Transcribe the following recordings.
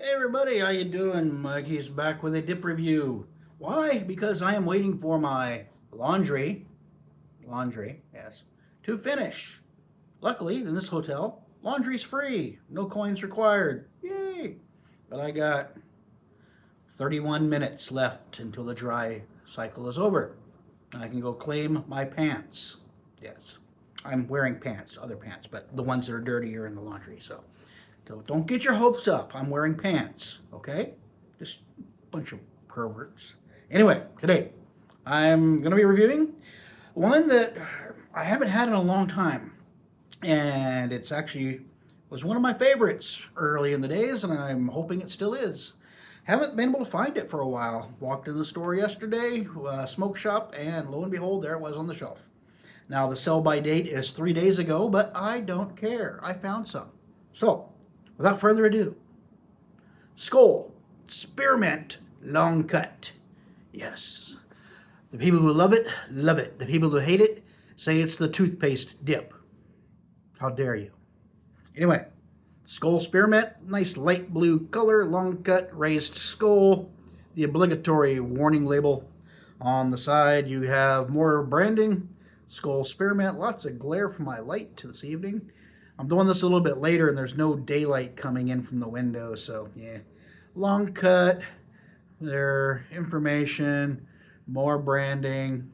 Hey everybody, how you doing? Mikey's back with a dip review. Why? Because I am waiting for my laundry, yes, to finish. Luckily, in this hotel, laundry's free, no coins required. Yay! But I got 31 minutes left until the dry cycle is over. I can go claim my pants. Yes, I'm wearing pants, other pants, but the ones that are dirtier in the laundry. So don't get your hopes up. I'm wearing pants, okay? Just a bunch of perverts. Anyway, today I'm going to be reviewing one that I haven't had in a long time. And it's actually was one of my favorites early in the days, and I'm hoping it still is. Haven't been able to find it for a while. Walked in the store yesterday, smoke shop, and lo and behold, there it was on the shelf. Now, the sell by date is 3 days ago, but I don't care. I found some. So, without further ado, Skoal, Spearmint, long cut. Yes. The people who love it, love it. The people who hate it say it's the toothpaste dip. How dare you? Anyway, Skoal Spearmint, nice light blue color, long cut, raised skull. The obligatory warning label on the side. You have more branding. Skoal Spearmint, lots of glare from my light to this evening. I'm doing this a little bit later and there's no daylight coming in from the window, so yeah. Long cut, their information, more branding,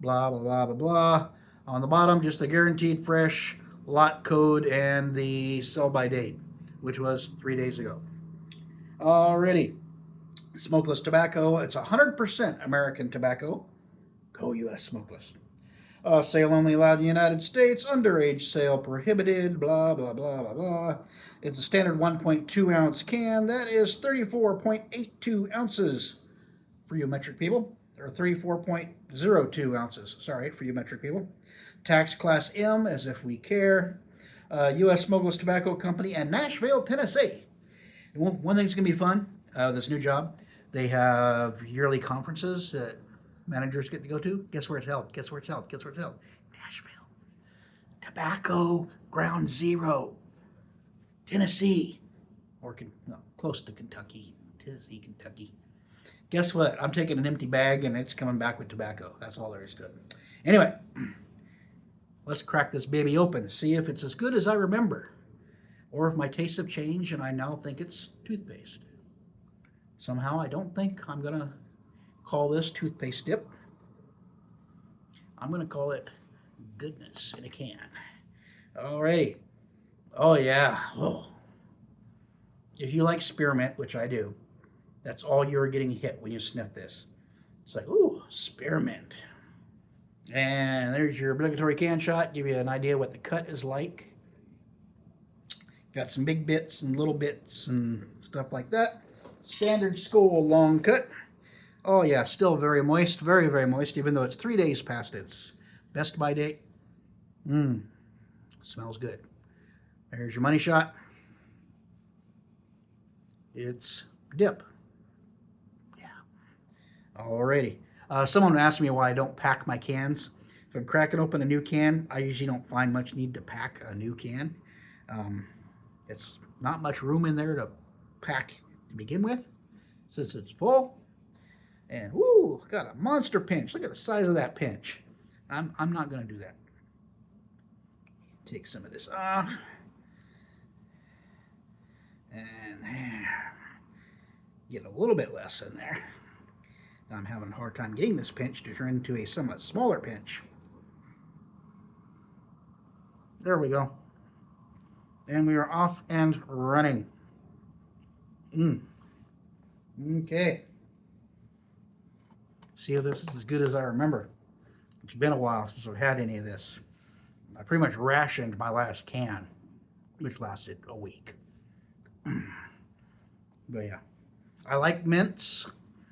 blah, blah, blah, blah, blah. On the bottom, just the guaranteed fresh lot code and the sell by date, which was 3 days ago. Alrighty. Smokeless tobacco. It's 100% American tobacco. Go U.S. Smokeless. Sale only allowed in the United States. Underage sale prohibited. Blah, blah, blah, blah, blah. It's a standard 1.2 ounce can. That is 34.82 ounces for you metric people. Or 34.02 ounces, sorry, for you metric people. Tax class M, as if we care. U.S. Smokeless Tobacco Company and Nashville, Tennessee. And one thing's going to be fun, this new job, they have yearly conferences that managers get to go to. Guess where it's held? Guess where it's held? Guess where it's held? Nashville. Tobacco Ground Zero. Tennessee. Or no, close to Kentucky. Tennessee, Kentucky. Guess what? I'm taking an empty bag and it's coming back with tobacco. That's all there is to it. Anyway, let's crack this baby open. See if it's as good as I remember. Or if my tastes have changed and I now think it's toothpaste. Somehow I don't think I'm going to call this toothpaste dip. I'm going to call it goodness in a can. Alrighty. Oh yeah. Oh. If you like spearmint, which I do, that's all you're getting hit when you sniff this. It's like, ooh, spearmint. And there's your obligatory can shot. Give you an idea what the cut is like. Got some big bits and little bits and stuff like that. Standard Skoal long cut. Oh yeah, still very moist, very, very moist, even though it's 3 days past its best by date. Smells good. There's your money shot. It's dip. Alrighty. Someone asked me why I don't pack my cans. If I'm cracking open a new can, I usually don't find much need to pack a new can. It's not much room in there to pack to begin with, since it's full. And woo, got a monster pinch. Look at the size of that pinch. I'm not going to do that. Take some of this off. And get a little bit less in there. I'm having a hard time getting this pinch to turn into a somewhat smaller pinch. There we go. And we are off and running. Okay. See if this is as good as I remember. It's been a while since I've had any of this. I pretty much rationed my last can, which lasted a week. But yeah, I like mints.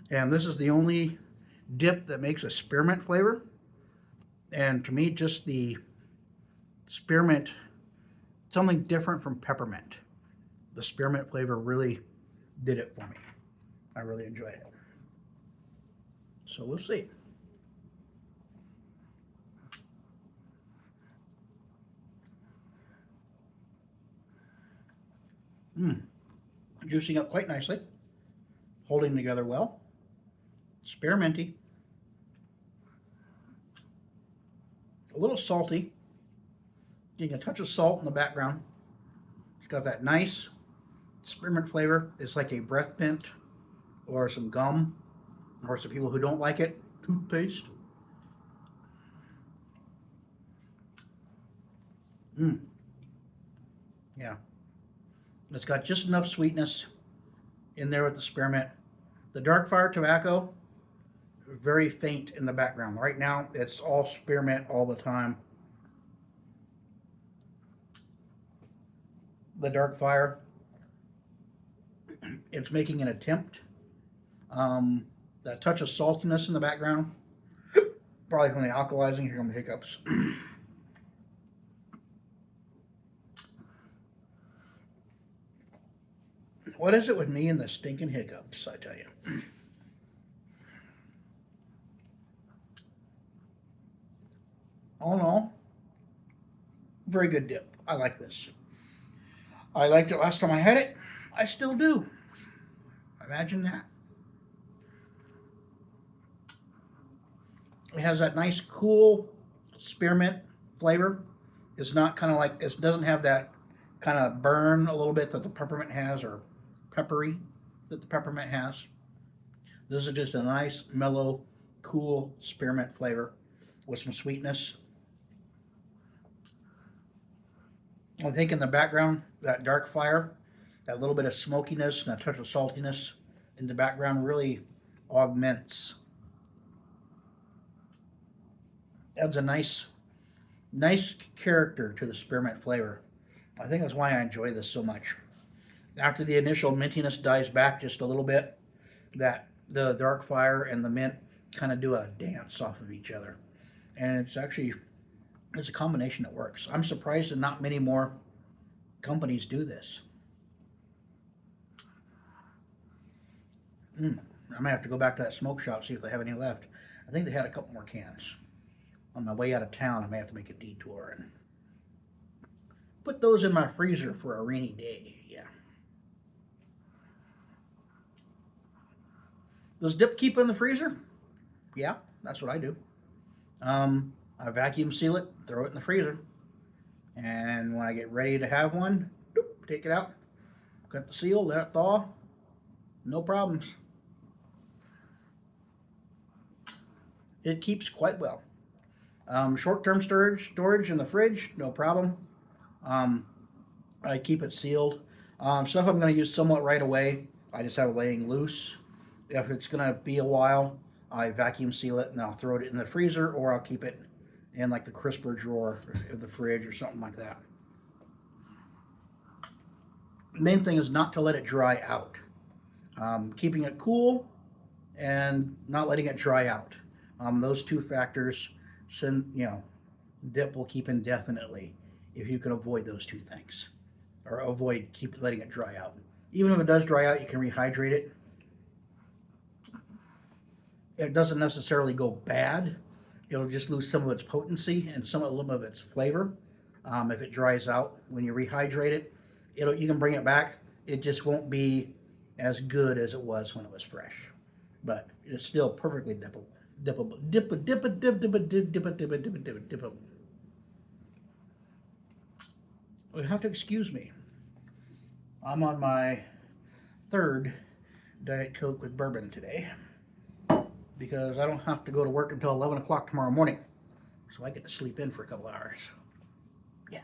And this is the only dip that makes a spearmint flavor. And to me, just the spearmint, something different from peppermint. The spearmint flavor really did it for me. I really enjoyed it. So we'll see. juicing up quite nicely, holding together well. Spearminty, a little salty, getting a touch of salt in the background. It's got that nice spearmint flavor. It's like a breath mint or some gum, or some people who don't like it, toothpaste. Yeah. It's got just enough sweetness in there with the spearmint. The dark fire tobacco, very faint in the background. Right now, it's all spearmint all the time. The dark fire, it's making an attempt. That touch of saltiness in the background, probably from the alkalizing. Here come the hiccups. What is it with me and the stinking hiccups, I tell you? All in all, very good dip. I like this. I liked it last time I had it. I still do. Imagine that. It has that nice, cool spearmint flavor. It's not kind of like, it doesn't have that kind of burn a little bit that the peppermint has, or peppery that the peppermint has. This is just a nice, mellow, cool spearmint flavor with some sweetness. I think in the background, that dark fire, that little bit of smokiness and a touch of saltiness in the background really augments. Adds a nice character to the spearmint flavor. I think that's why I enjoy this so much. After the initial mintiness dies back just a little bit, that the dark fire and the mint kind of do a dance off of each other. And it's a combination that works. I'm surprised that not many more companies do this. I might have to go back to that smoke shop, see if they have any left. I think they had a couple more cans. On my way out of town, I may have to make a detour and put those in my freezer for a rainy day. Yeah. Does dip keep in the freezer? Yeah, that's what I do. I vacuum seal it, throw it in the freezer, and when I get ready to have one, take it out, cut the seal, let it thaw, no problems. It keeps quite well. Short-term storage in the fridge, no problem. I keep it sealed. Stuff I'm going to use somewhat right away, I just have it laying loose. If it's going to be a while, I vacuum seal it and I'll throw it in the freezer, or I'll keep it in like the crisper drawer of the fridge or something like that. The main thing is not to let it dry out. Keeping it cool and not letting it dry out. Those two factors, dip will keep indefinitely if you can avoid those two things, or avoid letting it dry out. Even if it does dry out, you can rehydrate it. It doesn't necessarily go bad. It'll just lose some of its potency and a little bit of its flavor. If it dries out, when you rehydrate it, you can bring it back. It just won't be as good as it was when it was fresh, but it's still perfectly dippable. You have to excuse me. I'm on my third Diet Coke with bourbon today, because I don't have to go to work until 11 o'clock tomorrow morning, so I get to sleep in for a couple hours. Yeah.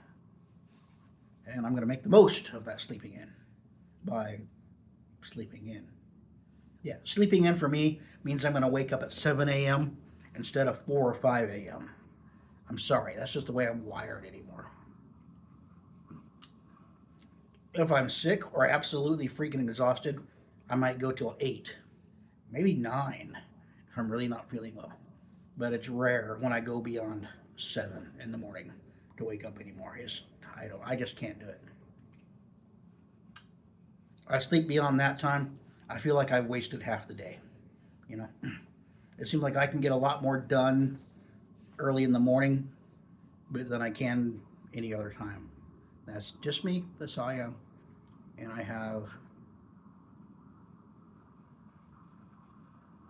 And I'm going to make the most of that sleeping in by sleeping in. Yeah, sleeping in for me means I'm going to wake up at 7 a.m. instead of 4 or 5 a.m. I'm sorry, that's just the way I'm wired anymore. If I'm sick or absolutely freaking exhausted, I might go till 8, maybe 9. If I'm really not feeling well. But it's rare when I go beyond 7 in the morning to wake up anymore. I just can't do it. I sleep beyond that time, I feel like I've wasted half the day. It seems like I can get a lot more done early in the morning than I can any other time. That's just me. That's how I am. And I have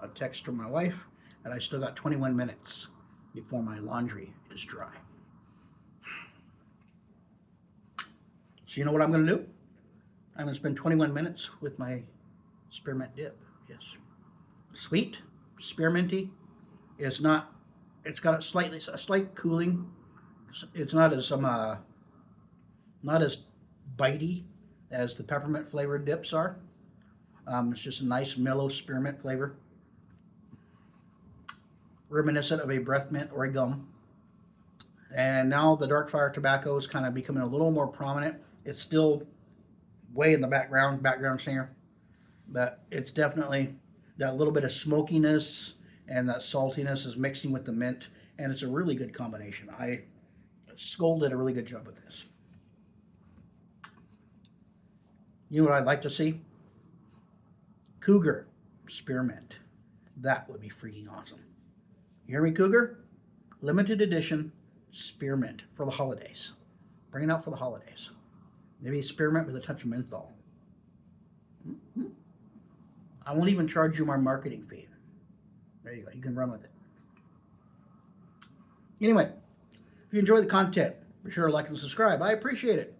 a text from my wife, and I still got 21 minutes before my laundry is dry. So you know what I'm going to do? I'm going to spend 21 minutes with my spearmint dip. Yes. Sweet, spearminty. It's not, it's got a slight cooling. It's not as not as bitey as the peppermint flavored dips are. It's just a nice mellow spearmint flavor, reminiscent of a breath mint or a gum. And now the dark fire tobacco is kind of becoming a little more prominent. It's still way in the background singer, but it's definitely that little bit of smokiness and that saltiness is mixing with the mint, and it's a really good combination. Skoal did a really good job with this. You know what I'd like to see? Cougar Spearmint. That would be freaking awesome. You hear me, Cougar? Limited edition Spearmint for the holidays. Bring it out for the holidays. Maybe Spearmint with a touch of menthol. Mm-hmm. I won't even charge you my marketing fee. There you go. You can run with it. Anyway, if you enjoy the content, be sure to like and subscribe. I appreciate it.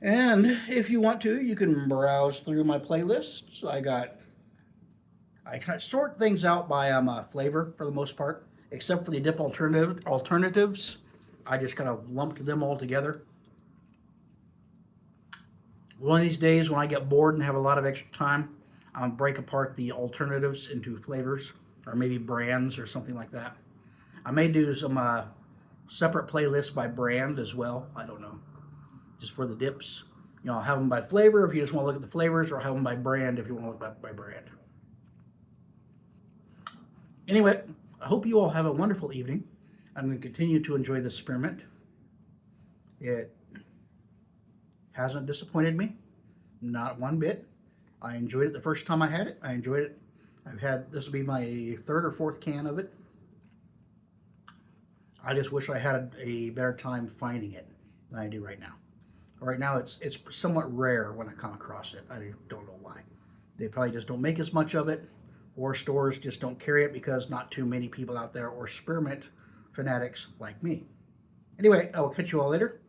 And if you want to, you can browse through my playlists. I kind of sort things out by flavor for the most part, except for the dip alternatives. I just kind of lumped them all together. One of these days when I get bored and have a lot of extra time, I'll break apart the alternatives into flavors or maybe brands or something like that. I may do some separate playlists by brand as well. I don't know. Just for the dips. You know, I'll have them by flavor if you just want to look at the flavors, or have them by brand if you want to look by brand. Anyway, I hope you all have a wonderful evening. I'm going to continue to enjoy this spearmint. It hasn't disappointed me, not one bit. I enjoyed it the first time I had it. I enjoyed it. This will be my third or fourth can of it. I just wish I had a better time finding it than I do right now. Right now, it's somewhat rare when I come across it. I don't know why. They probably just don't make as much of it, or stores just don't carry it because not too many people out there or spearmint fanatics like me. Anyway, I will catch you all later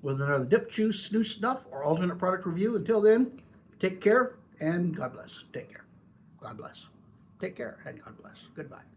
with another dip, juice, snooze, snuff, or alternate product review. Until then, take care and God bless. Take care. God bless. Take care and God bless. Goodbye.